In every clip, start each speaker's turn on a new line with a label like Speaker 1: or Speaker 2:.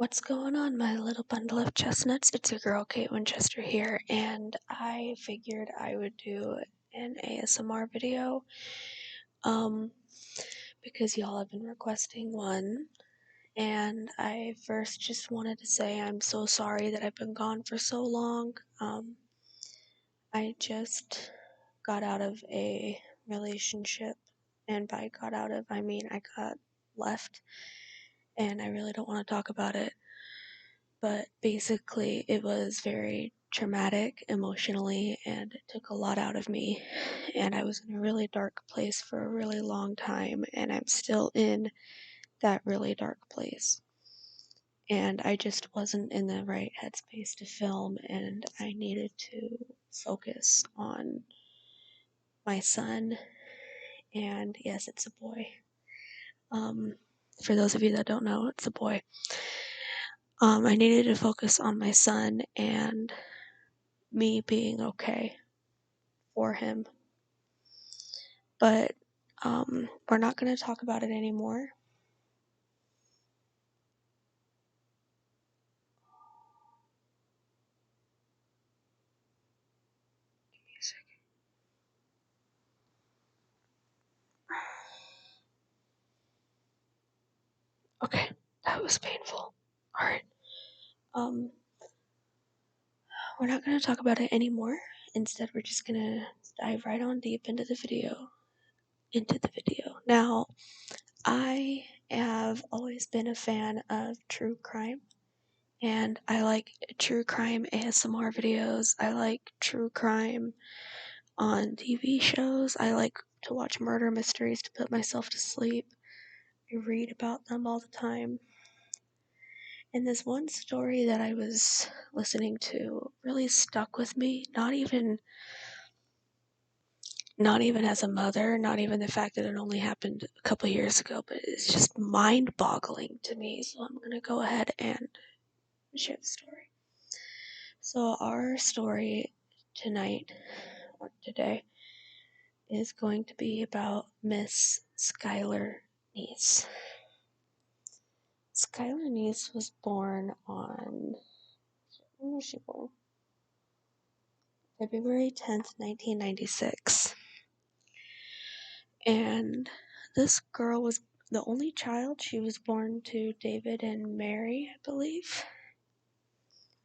Speaker 1: What's going on, my little bundle of chestnuts? It's your girl, Kate Winchester here, and I figured I would do an ASMR video, um, because y'all have been requesting one, and I first just wanted to say I'm so sorry that I've been gone for so long. I just got out of a relationship, and by got out of, I mean I got left, and I really don't want to talk about it. But basically it was very traumatic emotionally, and it took a lot out of me, and I was in a really dark place for a really long time, and I'm still in that really dark place, and I just wasn't in the right headspace to film, and I needed to focus on my son. And yes, it's a boy. um for those of you that don't know, it's a boy. I needed to focus on my son and me being okay for him. But we're not going to talk about it anymore. Give me a second. Okay, that was painful. Alright. Um, we're not going to talk about it anymore. Instead, we're just going to dive right on deep into the video. Now, I have always been a fan of true crime, and I like true crime ASMR videos. I like true crime on TV shows. I like to watch murder mysteries to put myself to sleep. I read about them all the time. And this one story that I was listening to really stuck with me, not even as a mother, not even the fact that it only happened a couple of years ago, but it's just mind-boggling to me. So I'm going to go ahead and share the story. So our story tonight, or today, is going to be about Miss Skylar Neese. Skylar Neese was born on, when was she born? February 10th, 1996. And this girl was the only child. She was born to David and Mary, I believe.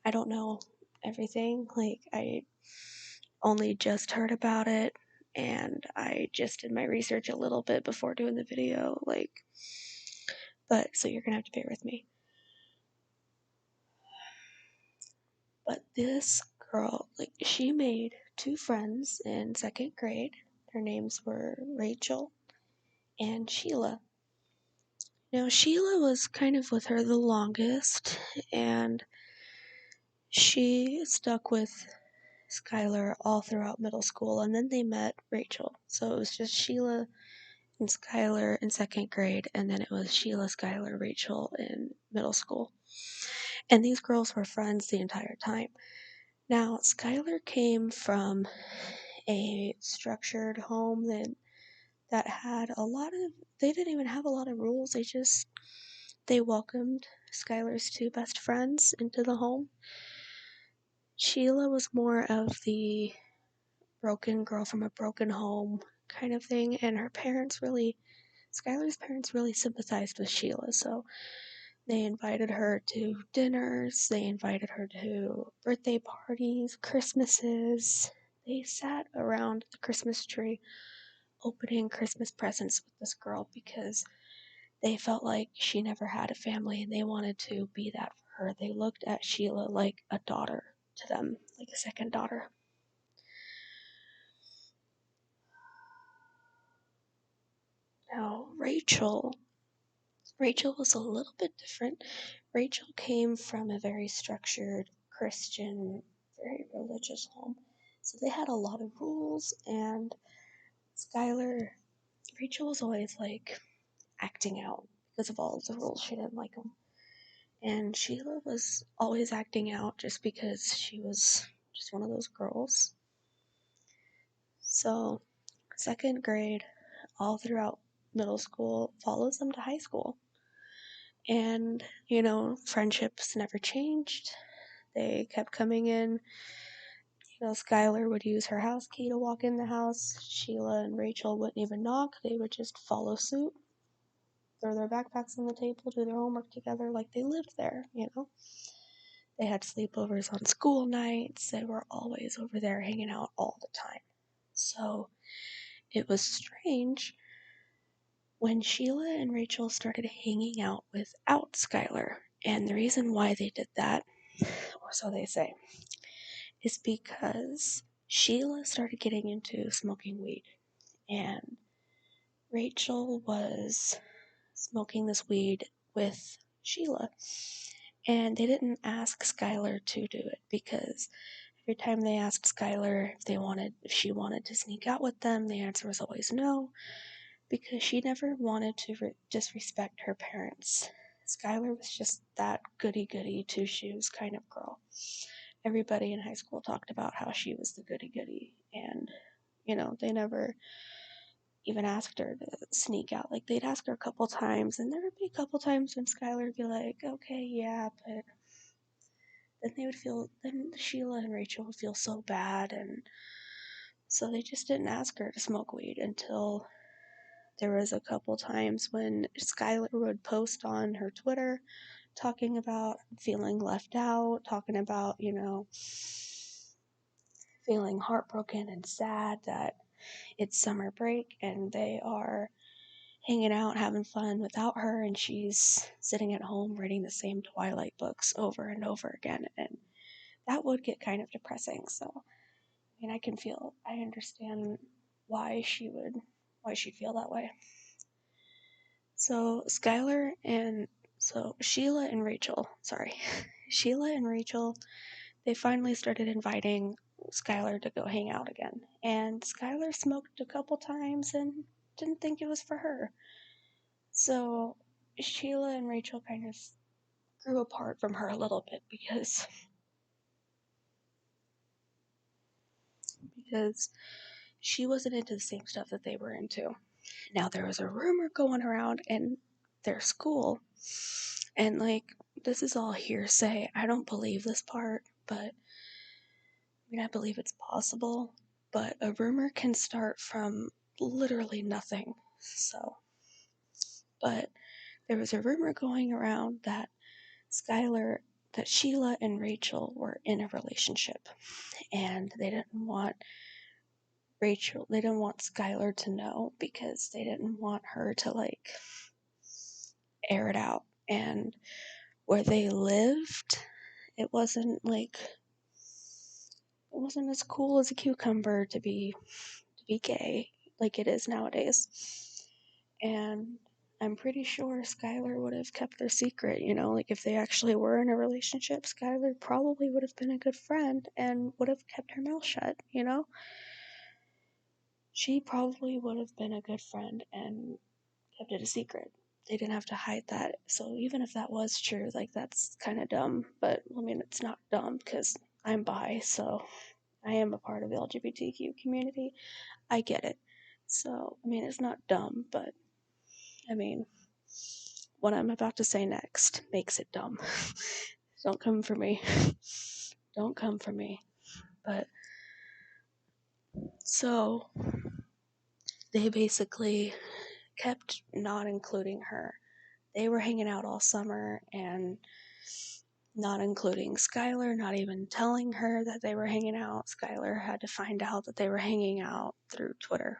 Speaker 1: I don't know everything. I only just heard about it, and I just did my research a little bit before doing the video. But so you're gonna have to bear with me. But this girl, she made two friends in second grade. Their names were Rachel and Sheila. Now, Sheila was kind of with her the longest, and she stuck with Skylar all throughout middle school, and then they met Rachel. So it was just Sheila and Skylar in second grade, and then it was Sheila, Skylar, Rachel in middle school. And these girls were friends the entire time. Now, Skylar came from a structured home that had they didn't even have a lot of rules. They welcomed Skylar's two best friends into the home. Sheila was more of the broken girl from a broken home kind of thing, and Skylar's parents really sympathized with Sheila, so they invited her to dinners, they invited her to birthday parties, Christmases. They sat around the Christmas tree opening Christmas presents with this girl because they felt like she never had a family and they wanted to be that for her. They looked at Sheila like a daughter to them, like a second daughter. Now, Rachel was a little bit different. Rachel came from a very structured Christian, very religious home. So they had a lot of rules, and Skylar, Rachel was always acting out because of all of the rules. She didn't like them. And Sheila was always acting out just because she was just one of those girls. So, second grade, all throughout middle school, follows them to high school. And, friendships never changed. They kept coming in. Skylar would use her house key to walk in the house. Sheila and Rachel wouldn't even knock. They would just follow suit, throw their backpacks on the table, do their homework together like they lived there. They had sleepovers on school nights. They were always over there hanging out all the time. So it was strange when Sheila and Rachel started hanging out without Skylar. And the reason why they did that, or so they say, is because Sheila started getting into smoking weed. And Rachel was smoking this weed with Sheila. And they didn't ask Skylar to do it because every time they asked Skylar if she wanted to sneak out with them, the answer was always no, because she never wanted to disrespect her parents. Skylar was just that goody-goody, two-shoes kind of girl. Everybody in high school talked about how she was the goody-goody, and, they never even asked her to sneak out. Like, they'd ask her a couple times, and there would be a couple times when Skylar would be like, okay, yeah, but then Sheila and Rachel would feel so bad, and so they just didn't ask her to smoke weed until there was a couple times when Skylar would post on her Twitter talking about feeling left out, talking about, feeling heartbroken and sad that it's summer break and they are hanging out, having fun without her, and she's sitting at home reading the same Twilight books over and over again. And that would get kind of depressing. So, I understand why she'd feel that way. So Sheila and Rachel, Sheila and Rachel, they finally started inviting Skylar to go hang out again. And Skylar smoked a couple times and didn't think it was for her. So Sheila and Rachel kind of grew apart from her a little bit because she wasn't into the same stuff that they were into. Now there was a rumor going around in their school, and this is all hearsay. I don't believe this part, but I believe it's possible. But a rumor can start from literally nothing. But there was a rumor going around that Sheila and Rachel were in a relationship, and they didn't want Skylar to know because they didn't want her to air it out. And where they lived, it wasn't as cool as a cucumber to be gay like it is nowadays. And I'm pretty sure Skylar would have kept their secret, if they actually were in a relationship, Skylar probably would have been a good friend and would have kept her mouth shut. She probably would have been a good friend and kept it a secret. They didn't have to hide that. So even if that was true, that's kind of dumb. But it's not dumb because I'm bi, so I am a part of the LGBTQ community. I get it. So, it's not dumb, but what I'm about to say next makes it dumb. Don't come for me. Don't come for me. But so they basically kept not including her. They were hanging out all summer and not including Skylar, not even telling her that they were hanging out. Skylar had to find out that they were hanging out through Twitter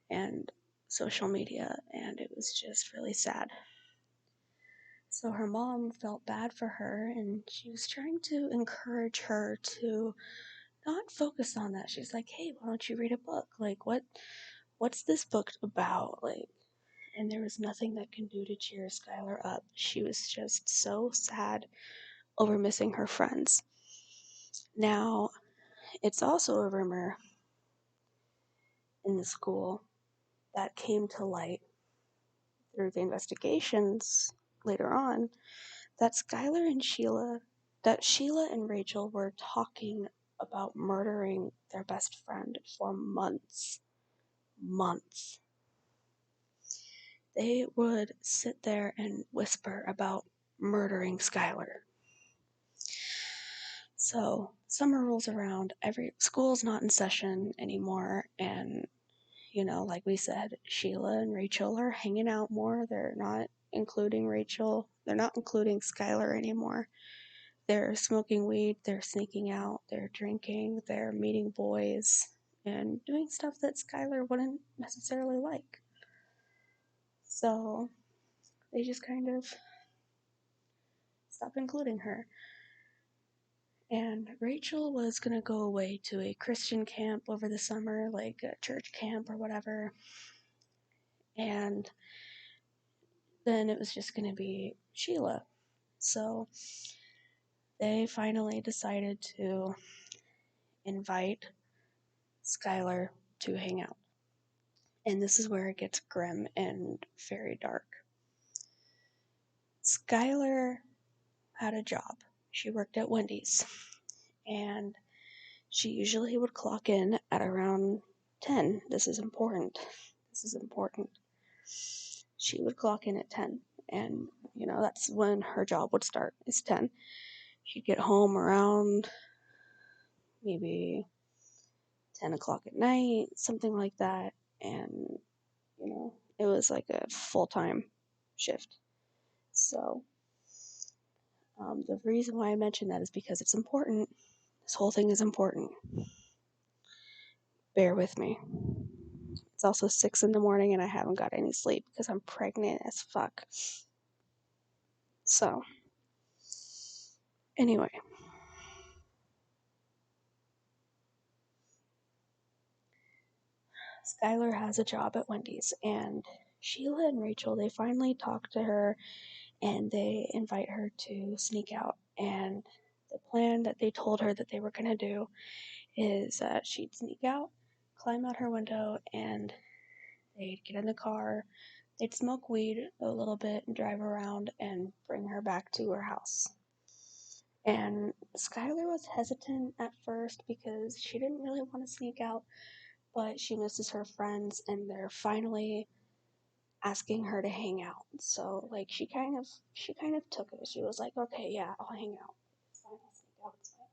Speaker 1: and social media, and it was just really sad. So her mom felt bad for her, and she was trying to encourage her to not focus on that. She's like, hey, why don't you read a book? What's this book about? And there was nothing that can do to cheer Skylar up. She was just so sad over missing her friends. Now, it's also a rumor in the school that came to light through the investigations later on that Sheila and Rachel were talking about murdering their best friend for months. Months. they would sit there and whisper about murdering Skylar. So summer rolls around, every school's not in session anymore, and like we said, Sheila and Rachel are hanging out more. They're not including Rachel. They're not including Skylar anymore. They're smoking weed, they're sneaking out, they're drinking, they're meeting boys, and doing stuff that Skylar wouldn't necessarily like. So they just kind of stopped including her. And Rachel was going to go away to a Christian camp over the summer, like a church camp or whatever. And then it was just going to be Sheila. So they finally decided to invite Skylar to hang out. And this is where it gets grim and very dark. Skylar had a job. She worked at Wendy's. And she usually would clock in at around 10. This is important. She would clock in at 10. And, that's when her job would start, is 10. She'd get home around maybe 10 o'clock at night, something like that. And, it was like a full-time shift. So, the reason why I mention that is because it's important. This whole thing is important. Bear with me. It's also 6 in the morning and I haven't got any sleep because I'm pregnant as fuck. So, anyway. Skylar has a job at Wendy's, and Sheila and Rachel, they finally talk to her and they invite her to sneak out. And the plan that they told her that they were going to do is that she'd sneak out, climb out her window, and they'd get in the car, they'd smoke weed a little bit and drive around and bring her back to her house. And Skylar was hesitant at first because she didn't really want to sneak out, but she misses her friends and they're finally asking her to hang out. So she kind of took it. She was like, okay, yeah, I'll hang out. It's fine, I'll sneak out, it's fine.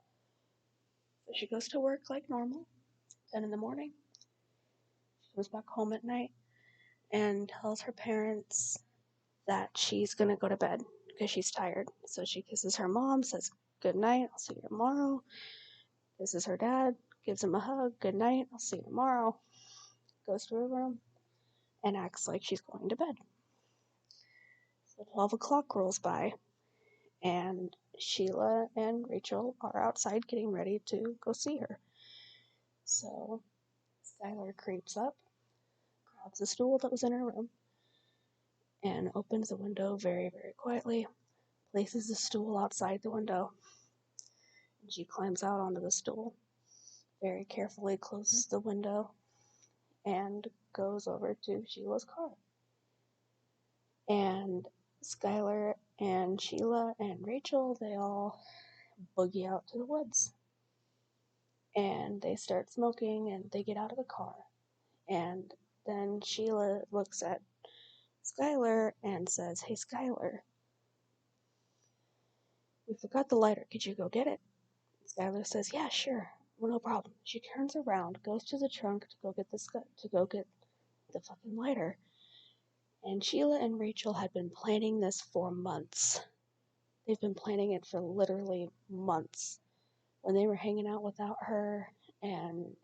Speaker 1: So she goes to work like normal, 10 in the morning. She goes back home at night and tells her parents that she's gonna go to bed because she's tired. So she kisses her mom, says, good night, I'll see you tomorrow. Kisses her dad, gives him a hug, good night, I'll see you tomorrow. Goes to her room and acts like she's going to bed. So 12 o'clock rolls by, and Sheila and Rachel are outside getting ready to go see her. So Skylar creeps up, grabs a stool that was in her room, and opens the window very, very quietly, places the stool outside the window, and she climbs out onto the stool, very carefully closes the window, and goes over to Sheila's car. And Skylar and Sheila and Rachel, they all boogie out to the woods. And they start smoking and they get out of the car. And then Sheila looks at Skylar and says, hey, Skylar, we forgot the lighter. Could you go get it? Skylar says, yeah, sure. Well, no problem. She turns around, goes to the trunk to go get the fucking lighter. And Sheila and Rachel had been planning this for months. They've been planning it for literally months. When they were hanging out without her and,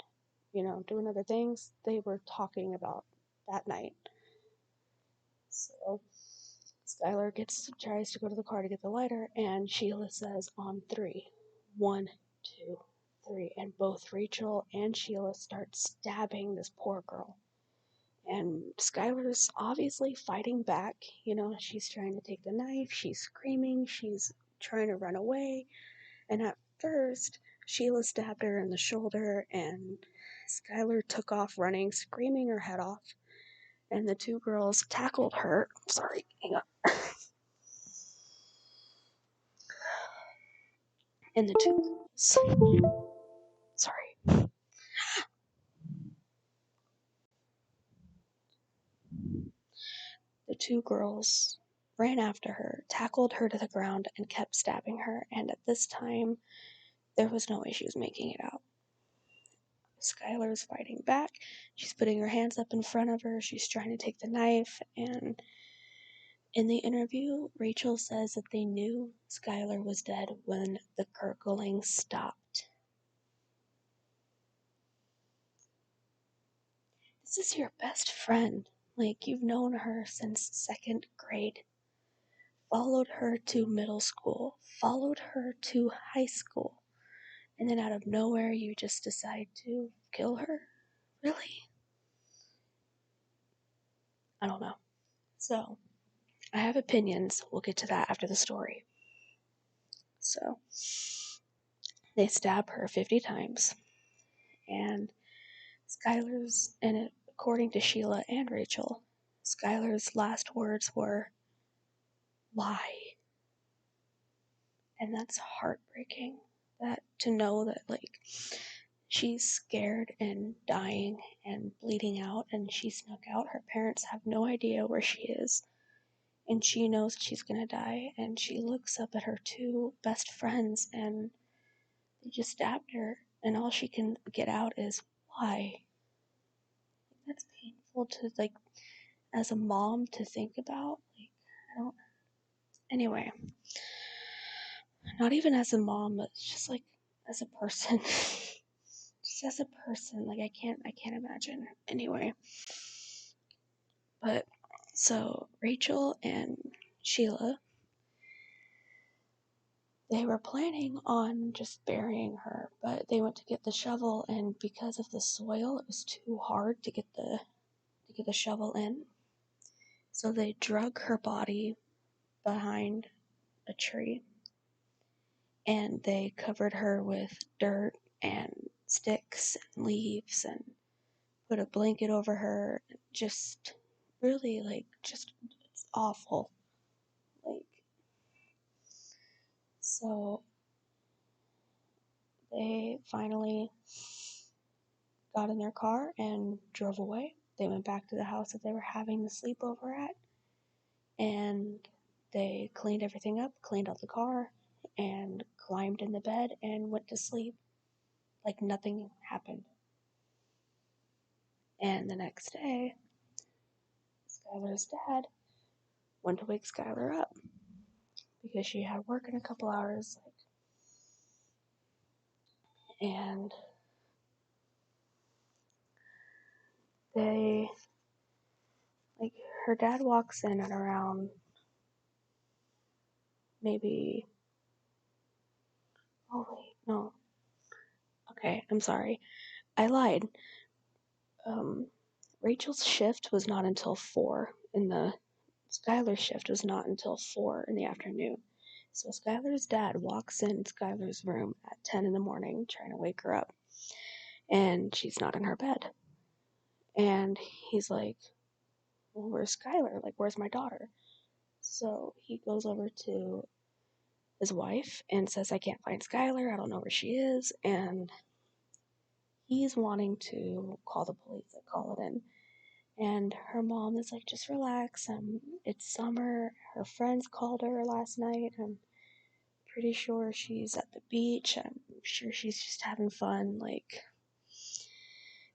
Speaker 1: doing other things, they were talking about that night. So Skylar tries to go to the car to get the lighter, and Sheila says on 3, 1, 2, 3, and both Rachel and Sheila start stabbing this poor girl. And Skylar's obviously fighting back. She's trying to take the knife, she's screaming, she's trying to run away. And at first, Sheila stabbed her in the shoulder, and Skylar took off running, screaming her head off. And the two girls tackled her. Sorry, hang on. And the two girls ran after her, tackled her to the ground, and kept stabbing her. And at this time, there was no way she was making it out. Skylar is fighting back. She's putting her hands up in front of her. She's trying to take the knife. And in the interview, Rachel says that they knew Skylar was dead when the gurgling stopped. This is your best friend. Like, you've known her since second grade. Followed her to middle school. Followed her to high school. And then out of nowhere, you just decide to kill her? Really? I don't know. So, I have opinions. We'll get to that after the story. So, they stab her 50 times. And Skylar's, and according to Sheila and Rachel, Skylar's last words were, "Why?" And that's heartbreaking. That to know that, like, she's scared and dying and bleeding out, and she snuck out. Her parents have no idea where she is, and she knows she's gonna die. And she looks up at her two best friends, and they just stabbed her, and all she can get out is, "Why?" That's painful to, like, as a mom to think about. Like, I don't. Anyway, not even as a mom, but just like as a person. Just as a person, like I can't imagine. Anyway, but so Rachel and Sheila, they were planning on just burying her, but they went to get the shovel, and because of the soil, it was too hard to get the shovel in. So they drug her body behind a tree, and they covered her with dirt and sticks and leaves and put a blanket over her. Just really, like, just, it's awful. Like, so they finally got in their car and drove away. They went back to the house that they were having the sleepover at, and they cleaned everything up, cleaned out the car, and climbed in the bed and went to sleep like nothing happened. And the next day, Skylar's dad went to wake Skylar up because she had work in a couple hours, and they, like, her dad walks in at around maybe, oh wait, no, okay, I'm sorry, I lied. Rachel's shift was not until 4 in the, Skylar's shift was not until 4 in the afternoon. So Skylar's dad walks in Skylar's room at 10 in the morning trying to wake her up, and she's not in her bed. And he's like, "Well, where's Skylar? Like, where's my daughter?" So he goes over to his wife and says, "I can't find Skylar. I don't know where she is." And he's wanting to call the police, like, call it in. And her mom is like, "Just relax. It's summer. Her friends called her last night. I'm pretty sure she's at the beach. I'm sure she's just having fun." Like,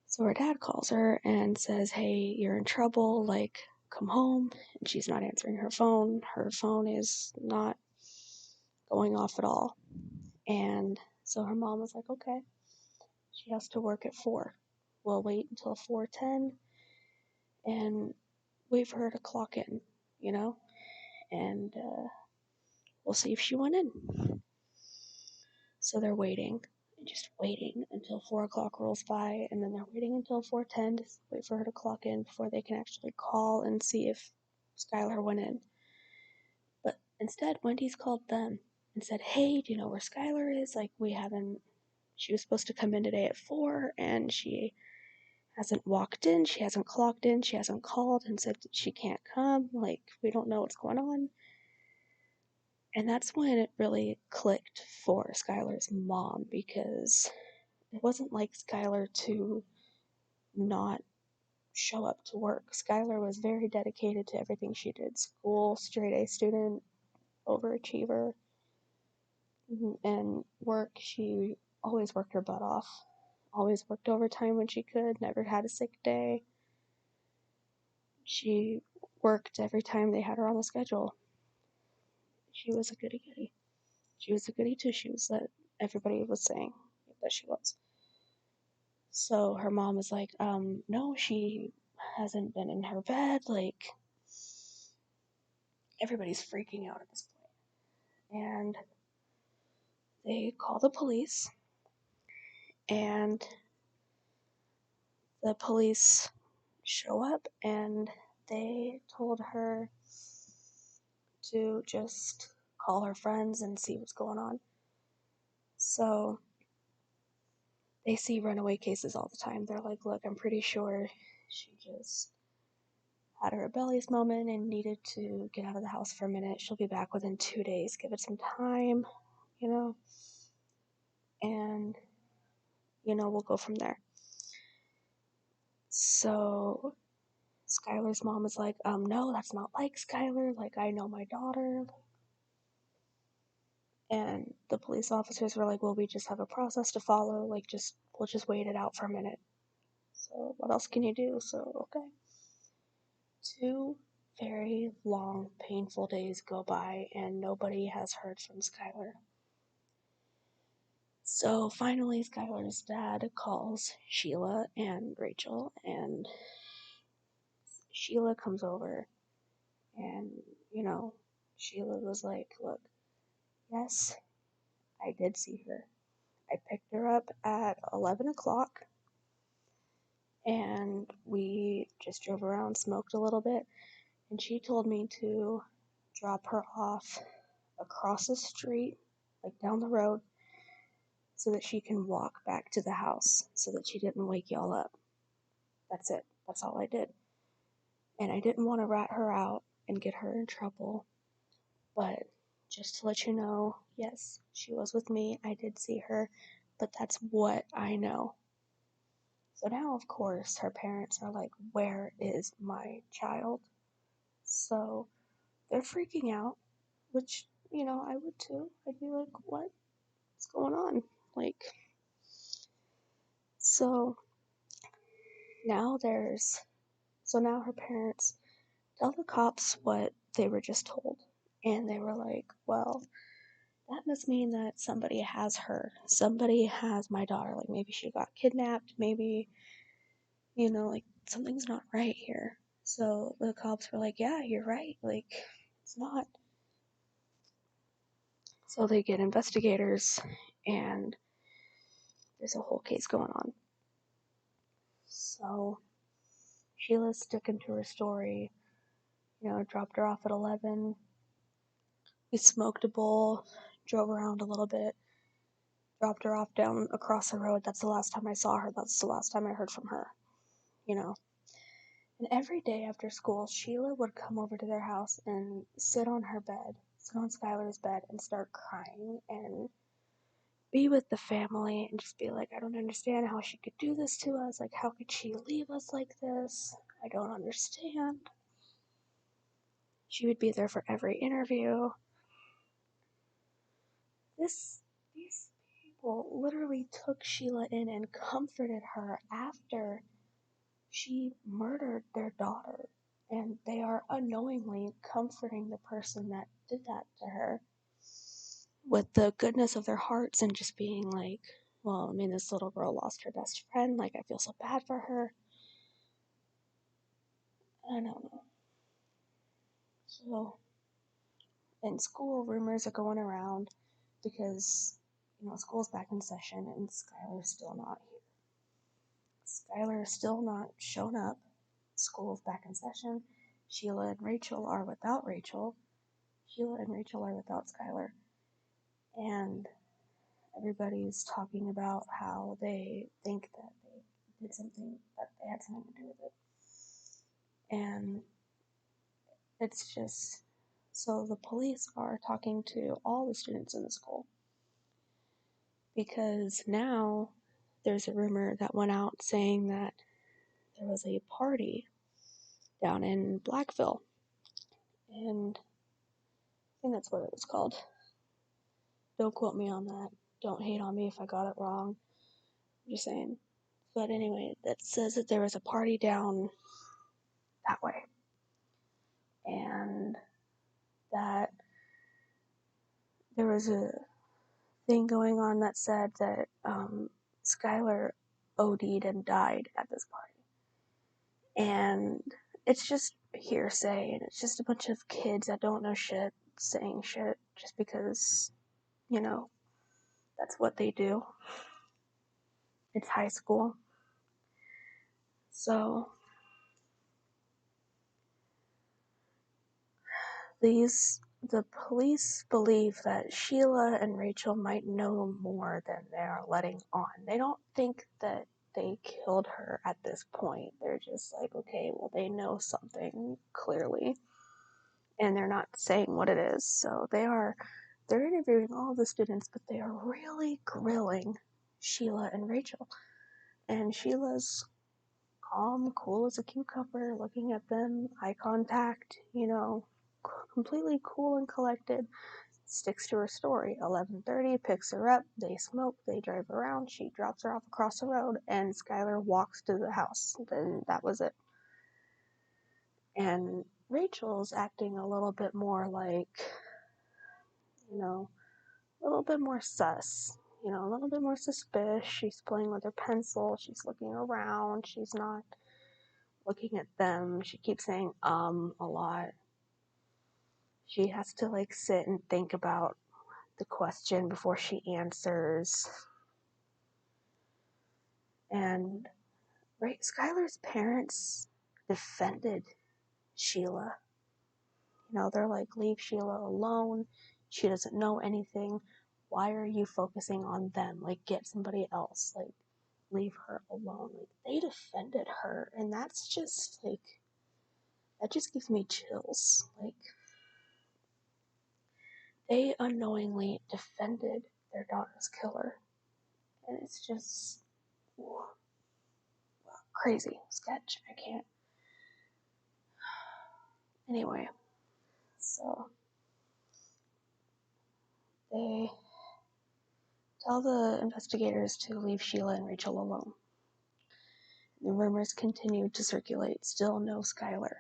Speaker 1: so her dad calls her and says, "Hey, you're in trouble. Like, come home." And she's not answering her phone. Her phone is not going off at all. And so her mom was like, "Okay." She has to work at 4. We'll wait until 4:10 and wait for her to clock in, you know? And we'll see if she went in. So they're waiting, just waiting until 4 o'clock rolls by, and then they're waiting until 4:10 to wait for her to clock in before they can actually call and see if Skylar went in. But instead, Wendy's called them and said, "Hey, do you know where Skylar is? Like, we haven't, she was supposed to come in today at 4, and she hasn't walked in, she hasn't clocked in, she hasn't called and said that she can't come. Like, we don't know what's going on." And that's when it really clicked for Skylar's mom, because it wasn't like Skylar to not show up to work. Skylar was very dedicated to everything she did. School, straight A student, overachiever, and work, she always worked her butt off. Always worked overtime when she could, never had a sick day. She worked every time they had her on the schedule. She was a goody goody. She was a goody two shoes that everybody was saying that she was. So her mom was like, no, she hasn't been in her bed. Like, everybody's freaking out at this point. And they call the police, and the police show up, and they told her to just call her friends and see what's going on. So they see runaway cases all the time. They're like, look, I'm pretty sure she just had a rebellious moment and needed to get out of the house for a minute. She'll be back within 2 days. Give it some time, you know, and, we'll go from there. So Skylar's mom is like, no, that's not like Skylar. Like, I know my daughter. And the police officers were like, well, we just have a process to follow. Like, we'll just wait it out for a minute. So what else can you do? So, okay. 2 very long, painful days go by, and nobody has heard from Skylar. So finally, Skylar's dad calls Sheila and Rachel, and Sheila comes over, and, Sheila was like, look, yes, I did see her. I picked her up at 11 o'clock, and we just drove around, smoked a little bit, and she told me to drop her off across the street, like down the road, so that she can walk back to the house, so that she didn't wake y'all up. That's it. That's all I did. And I didn't want to rat her out and get her in trouble, but just to let you know, yes, she was with me. I did see her, but that's what I know. So now, of course, her parents are like, where is my child? So they're freaking out, which, I would too. I'd be like, what's going on? Like, so now now her parents tell the cops what they were just told. And they were like, well, that must mean that somebody has her. Somebody has my daughter. Like, maybe she got kidnapped. Maybe, like, something's not right here. So the cops were like, yeah, you're right. Like, it's not. So they get investigators, and there's a whole case going on. So Sheila's sticking to her story. Dropped her off at 11. We smoked a bowl, drove around a little bit, dropped her off down across the road. That's the last time I saw her. That's the last time I heard from her, you know. And every day after school, Sheila would come over to their house and sit on Skylar's bed, and start crying and be with the family and just be like, I don't understand how she could do this to us. Like, how could she leave us like this? I don't understand. She would be there for every interview. These people literally took Sheila in and comforted her after she murdered their daughter, and they are unknowingly comforting the person that did that to her with the goodness of their hearts, and just being like, well, I mean, this little girl lost her best friend, like, I feel so bad for her. I don't know. So in school, rumors are going around because, school's back in session and Skylar's still not here. Skylar is still not shown up. School's back in session. Sheila and Rachel are without Rachel. Sheila and Rachel are without Skylar. And everybody's talking about how they think that they did something, that they had something to do with it. And it's just, so the police are talking to all the students in the school, because now there's a rumor that went out saying that there was a party down in Blackville, and I think that's what it was called. Don't quote me on that. Don't hate on me if I got it wrong. I'm just saying. But anyway, that says that there was a party down that way, and that there was a thing going on that said that Skylar OD'd and died at this party. And it's just hearsay, and it's just a bunch of kids that don't know shit saying shit just because, that's what they do. It's high school. So the police believe that Sheila and Rachel might know more than they're letting on. They don't think that they killed her at this point. They're just like, okay, well, they know something clearly, and they're not saying what it is. So they're interviewing all the students, but they are really grilling Sheila and Rachel. And Sheila's calm, cool as a cucumber, looking at them, eye contact, completely cool and collected, sticks to her story. 11:30, picks her up, they smoke, they drive around, she drops her off across the road, and Skylar walks to the house. Then that was it. And Rachel's acting a little bit more like, a little bit more sus, a little bit more suspicious. She's playing with her pencil, she's looking around, she's not looking at them. She keeps saying a lot. She has to sit and think about the question before she answers. And Skylar's parents defended Sheila. They're like, leave Sheila alone. She doesn't know anything. Why are you focusing on them? Get somebody else. Leave her alone. They defended her, and that's just that just gives me chills. They unknowingly defended their daughter's killer, and it's just crazy. Sketch. I can't. Anyway, so they tell the investigators to leave Sheila and Rachel alone. The rumors continue to circulate. Still no Skylar.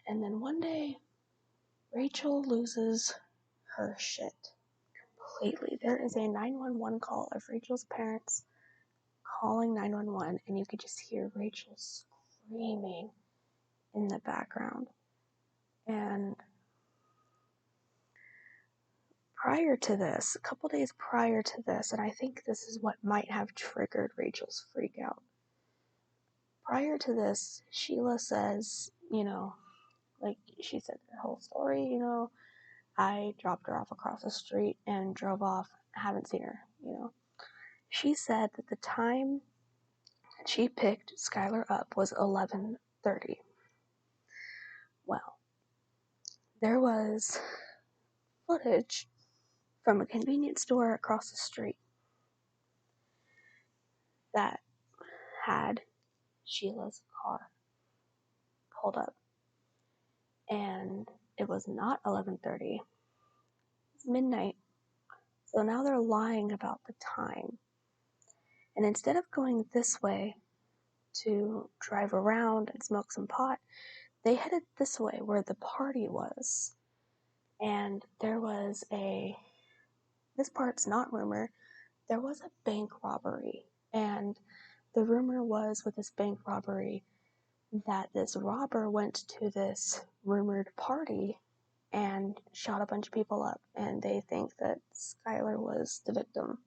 Speaker 1: And then one day, Rachel loses her shit completely. There is a 911 call of Rachel's parents calling 911, and you could just hear Rachel screaming in the background. And prior to this, a couple days prior to this, and I think this is what might have triggered Rachel's freak out. Prior to this, Sheila says, she said her whole story, I dropped her off across the street and drove off, haven't seen her, She said that the time that she picked Skylar up was 11:30. Well, there was footage from a convenience store across the street that had Sheila's car pulled up. And it was not 11:30. It's midnight. So now they're lying about the time. And instead of going this way to drive around and smoke some pot, they headed this way where the party was. And there was this part's not rumor, there was a bank robbery. And the rumor was with this bank robbery that this robber went to this rumored party and shot a bunch of people up, and they think that Skylar was the victim,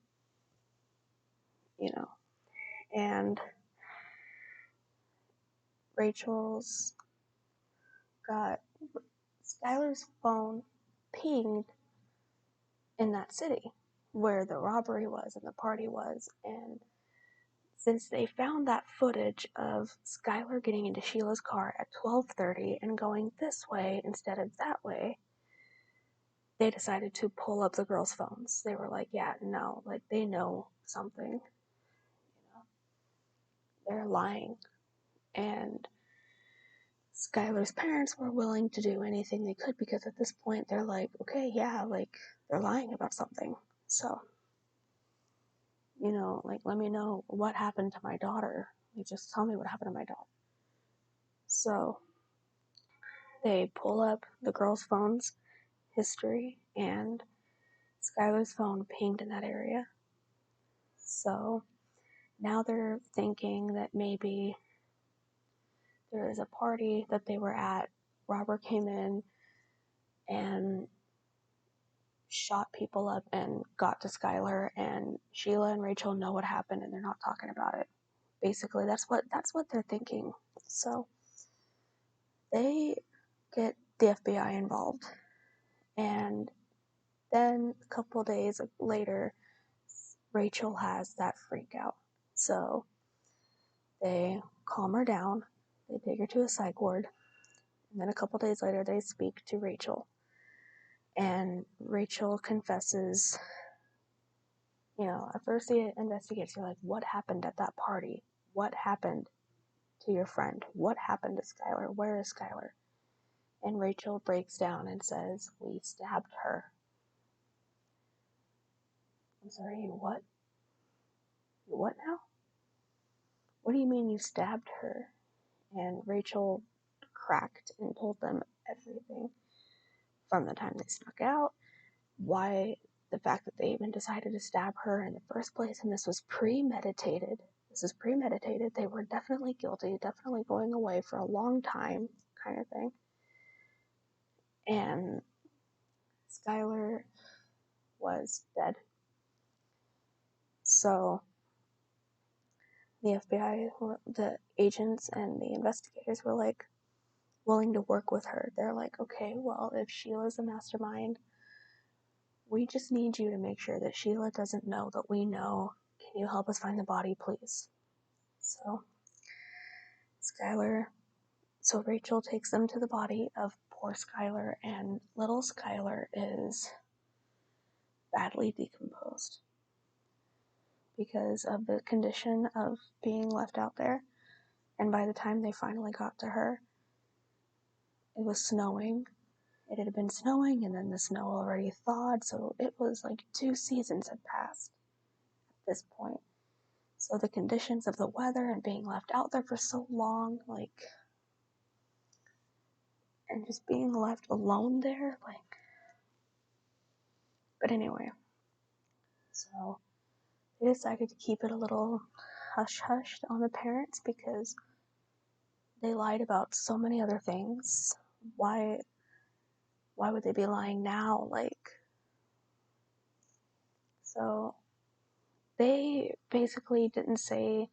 Speaker 1: and Rachel's got Skylar's phone pinged in that city where the robbery was and the party was, and since they found that footage of Skylar getting into Sheila's car at 12:30 and going this way instead of that way, they decided to pull up the girls' phones. They were like, yeah, no, they know something. they're lying. And Skylar's parents were willing to do anything they could because at this point they're like, okay, yeah, like they're lying about something. So, like let me know what happened to my daughter. Like just tell me what happened to my daughter. So they pull up the girl's phone's history and Skylar's phone pinged in that area. So now they're thinking that maybe there is a party that they were at. Robert came in and shot people up and got to Skylar, and Sheila and Rachel know what happened and they're not talking about it. Basically, that's what they're thinking. So they get the FBI involved, and then a couple days later, Rachel has that freak out. So they calm her down, they take her to a psych ward, and then a couple days later, they speak to Rachel. And Rachel confesses, at first the investigators are like, what happened at that party? What happened to your friend? What happened to Skylar? Where is Skylar? And Rachel breaks down and says, we stabbed her. I'm sorry, you what? You what now? What do you mean you stabbed her? And Rachel cracked and told them everything from the time they snuck out, why the fact that they even decided to stab her in the first place, and this was premeditated. This is premeditated. They were definitely guilty, definitely going away for a long time, kind of thing. And Skylar was dead. So the FBI, the agents and the investigators were like willing to work with her. They're like, okay, well, if Sheila's a mastermind, we just need you to make sure that Sheila doesn't know that we know. Can you help us find the body, please? So Rachel takes them to the body of poor Skylar, and little Skylar is badly decomposed because of the condition of being left out there. And by the time they finally got to her, it was snowing. It had been snowing, and then the snow already thawed, so it was like 2 seasons had passed at this point. So the conditions of the weather and being left out there for so long, and just being left alone there, but anyway, so they decided to keep it a little hush-hushed on the parents because they lied about so many other things. Why would they be lying now? So they basically didn't say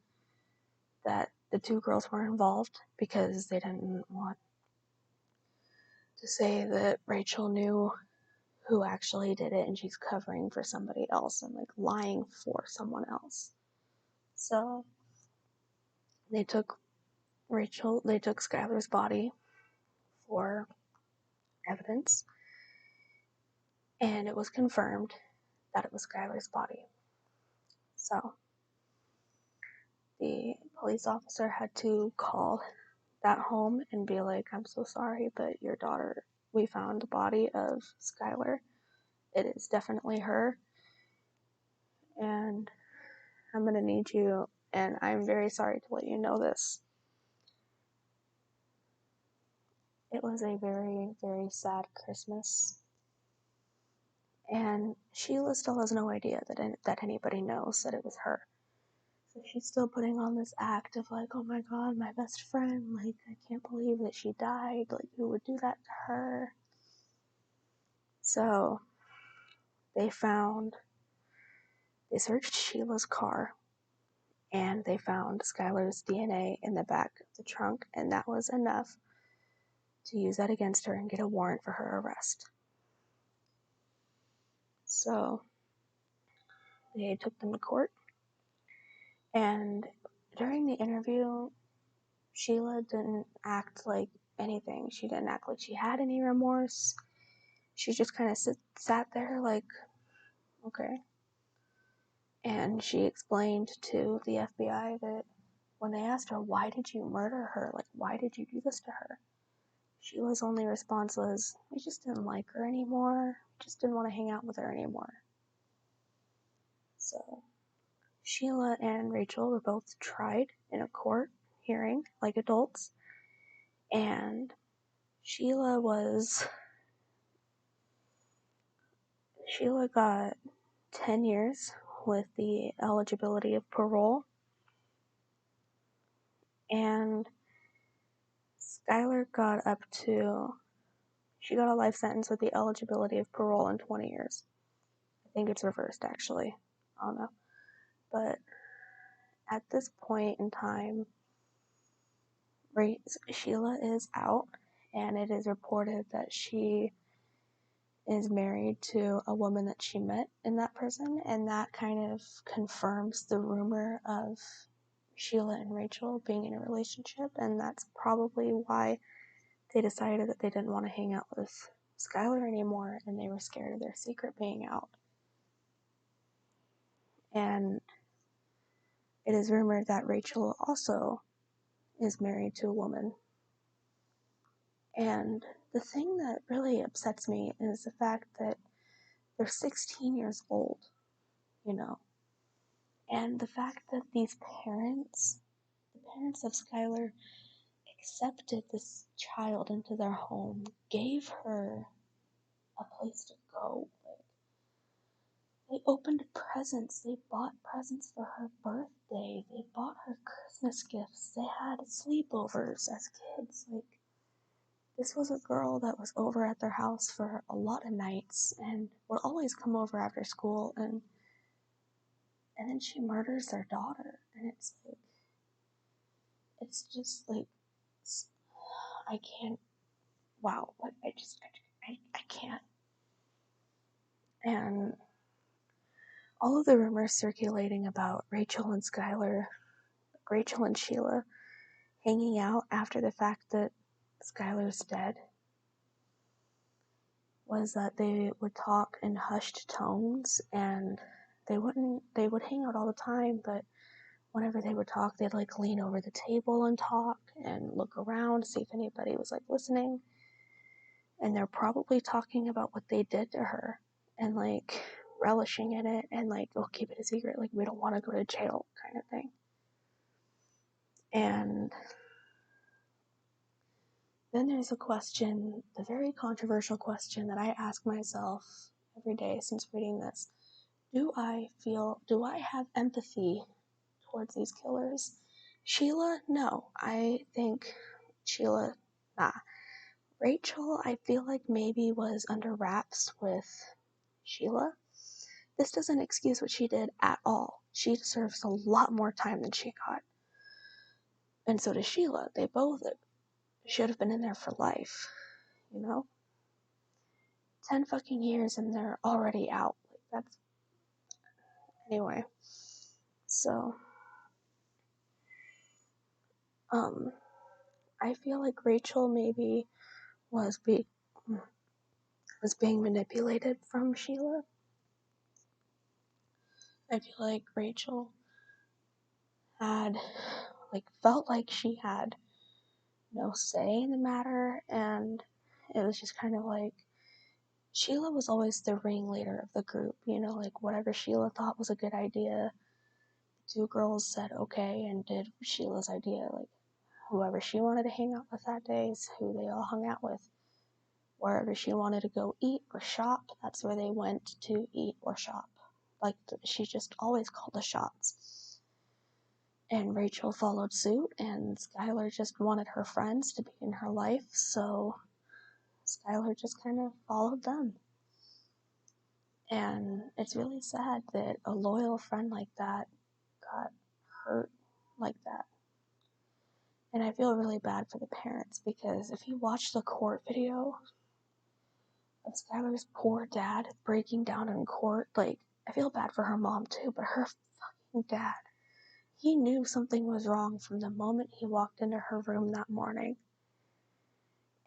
Speaker 1: that the 2 girls were involved because they didn't want to say that Rachel knew who actually did it and she's covering for somebody else and lying for someone else. So they took Skylar's body for evidence, and it was confirmed that it was Skylar's body. So the police officer had to call that home and be like, I'm so sorry, but your daughter, we found the body of Skylar. It is definitely her, and I'm going to need you, and I'm very sorry to let you know this. It was a very, very sad Christmas, and Sheila still has no idea that anybody knows that it was her. So she's still putting on this act of oh my god, my best friend, I can't believe that she died, who would do that to her? So they searched Sheila's car, and they found Skylar's DNA in the back of the trunk, and that was enough to use that against her and get a warrant for her arrest. So they took them to court, and during the interview, Sheila didn't act like anything. She didn't act like she had any remorse. She just kind of sat there okay. And she explained to the FBI that when they asked her, why did you murder her? Like, why did you do this to her? Sheila's only response was, I just didn't like her anymore. Just didn't want to hang out with her anymore. So, Sheila and Rachel were both tried in a court hearing like adults. And Sheila got 10 years with the eligibility of parole. And Skylar got she got a life sentence with the eligibility of parole in 20 years. I think it's reversed, actually. I don't know. But at this point in time, Sheila is out, and it is reported that she is married to a woman that she met in that prison, and that kind of confirms the rumor of Sheila and Rachel being in a relationship, and that's probably why they decided that they didn't want to hang out with Skylar anymore, and they were scared of their secret being out. And it is rumored that Rachel also is married to a woman. And the thing that really upsets me is the fact that they're 16 years old, you know. And the fact that these parents, the parents of Skylar, accepted this child into their home, gave her a place to go. Like, they opened presents, they bought presents for her birthday, they bought her Christmas gifts, they had sleepovers as kids. Like, this was a girl that was over at their house for a lot of nights and would always come over after school, and then she murders their daughter, and it's just like, I can't, wow, like, I can't. And all of the rumors circulating about Rachel and Skylar, Rachel and Sheila hanging out after the fact that Skylar's dead, was that they would talk in hushed tones, and they would hang out all the time, but whenever they would talk, they'd like lean over the table and talk and look around, see if anybody was like listening. And they're probably talking about what they did to her and like relishing in it and like, oh, keep it a secret, like we don't want to go to jail kind of thing. And then there's a question, the very controversial question that I ask myself every day since reading this. Do I have empathy towards these killers? Sheila, no. I think Sheila, nah. Rachel, I feel like maybe was under wraps with Sheila. This doesn't excuse what she did at all. She deserves a lot more time than she got. And so does Sheila. They both should have been in there for life, you know? 10 fucking years and they're already out. Like, that's... Anyway. So, I feel like Rachel maybe was being manipulated from Sheila. I feel like Rachel felt like she had no say in the matter, and it was just kind of like, Sheila was always the ringleader of the group, you know, like whatever Sheila thought was a good idea, two girls said okay and did Sheila's idea. Like, whoever she wanted to hang out with that day is who they all hung out with. Wherever she wanted to go eat or shop, that's where they went to eat or shop. Like, she just always called the shots. And Rachel followed suit, and Skylar just wanted her friends to be in her life, so Skylar just kind of followed them. And it's really sad that a loyal friend like that got hurt like that. And I feel really bad for the parents, because if you watch the court video of Skylar's poor dad breaking down in court, like, I feel bad for her mom too, but her fucking dad, he knew something was wrong from the moment he walked into her room that morning.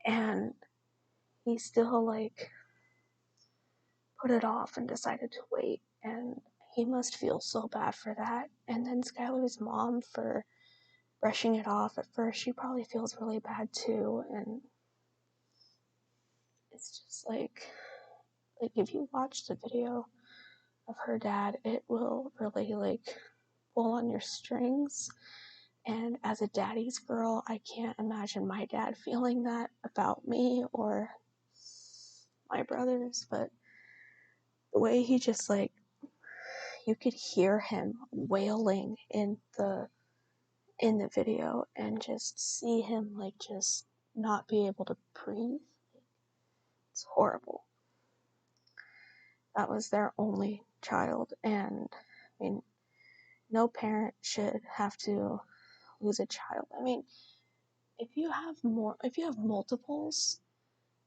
Speaker 1: And he still, like, put it off and decided to wait. And he must feel so bad for that. And then Skylar's mom for brushing it off at first. She probably feels really bad too, and it's just like if you watch the video of her dad, it will really like pull on your strings. And as a daddy's girl, I can't imagine my dad feeling that about me or my brothers, but the way he just like, you could hear him wailing in the video and just see him like just not be able to breathe. It's horrible. That was their only child, and I mean, no parent should have to lose a child. I mean, if you have multiples,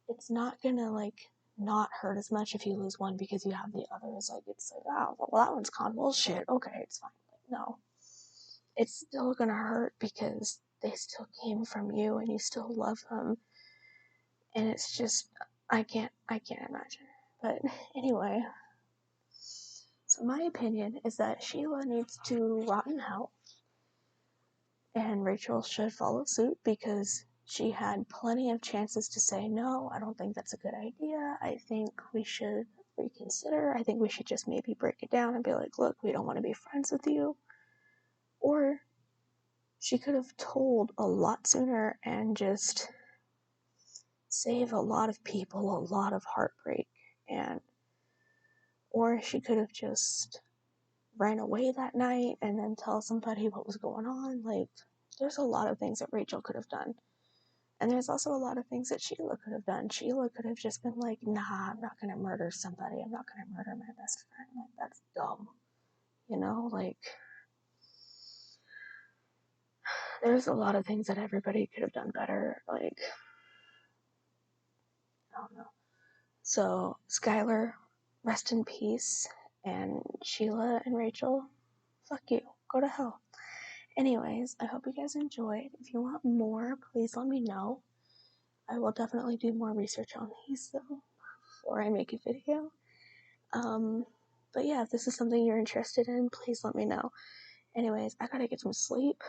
Speaker 1: it's not gonna like not hurt as much if you lose one because you have the others. Like, it's like, oh, well, that one's gone. Well, shit, okay, it's fine. Like, no, it's still gonna hurt because they still came from you and you still love them. And it's just, I can't imagine. But anyway, so my opinion is that Sheila needs to rot in hell, and Rachel should follow suit because she had plenty of chances to say, no, I don't think that's a good idea. I think we should reconsider. I think we should just maybe break it down and be like, look, we don't want to be friends with you. Or she could have told a lot sooner and just save a lot of people a lot of heartbreak. Or she could have just ran away that night and then tell somebody what was going on. Like, there's a lot of things that Rachel could have done. And there's also a lot of things that Sheila could have done. Sheila could have just been like, nah, I'm not going to murder somebody. I'm not going to murder my best friend. Like, that's dumb. You know, like, there's a lot of things that everybody could have done better. Like, I don't know. So, Skylar, rest in peace. And Sheila and Rachel, fuck you. Go to hell. Anyways, I hope you guys enjoyed. If you want more, please let me know. I will definitely do more research on these though before I make a video. But yeah, if this is something you're interested in, please let me know. Anyways, I gotta get some sleep.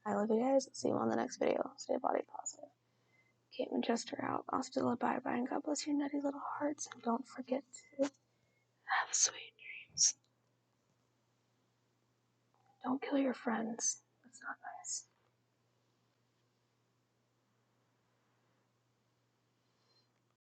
Speaker 1: I love you guys. See you on the next video. Stay body positive. Kate Manchester out. I'll still bye bye, and God bless your nutty little hearts. And don't forget to have sweet dreams. Don't kill your friends.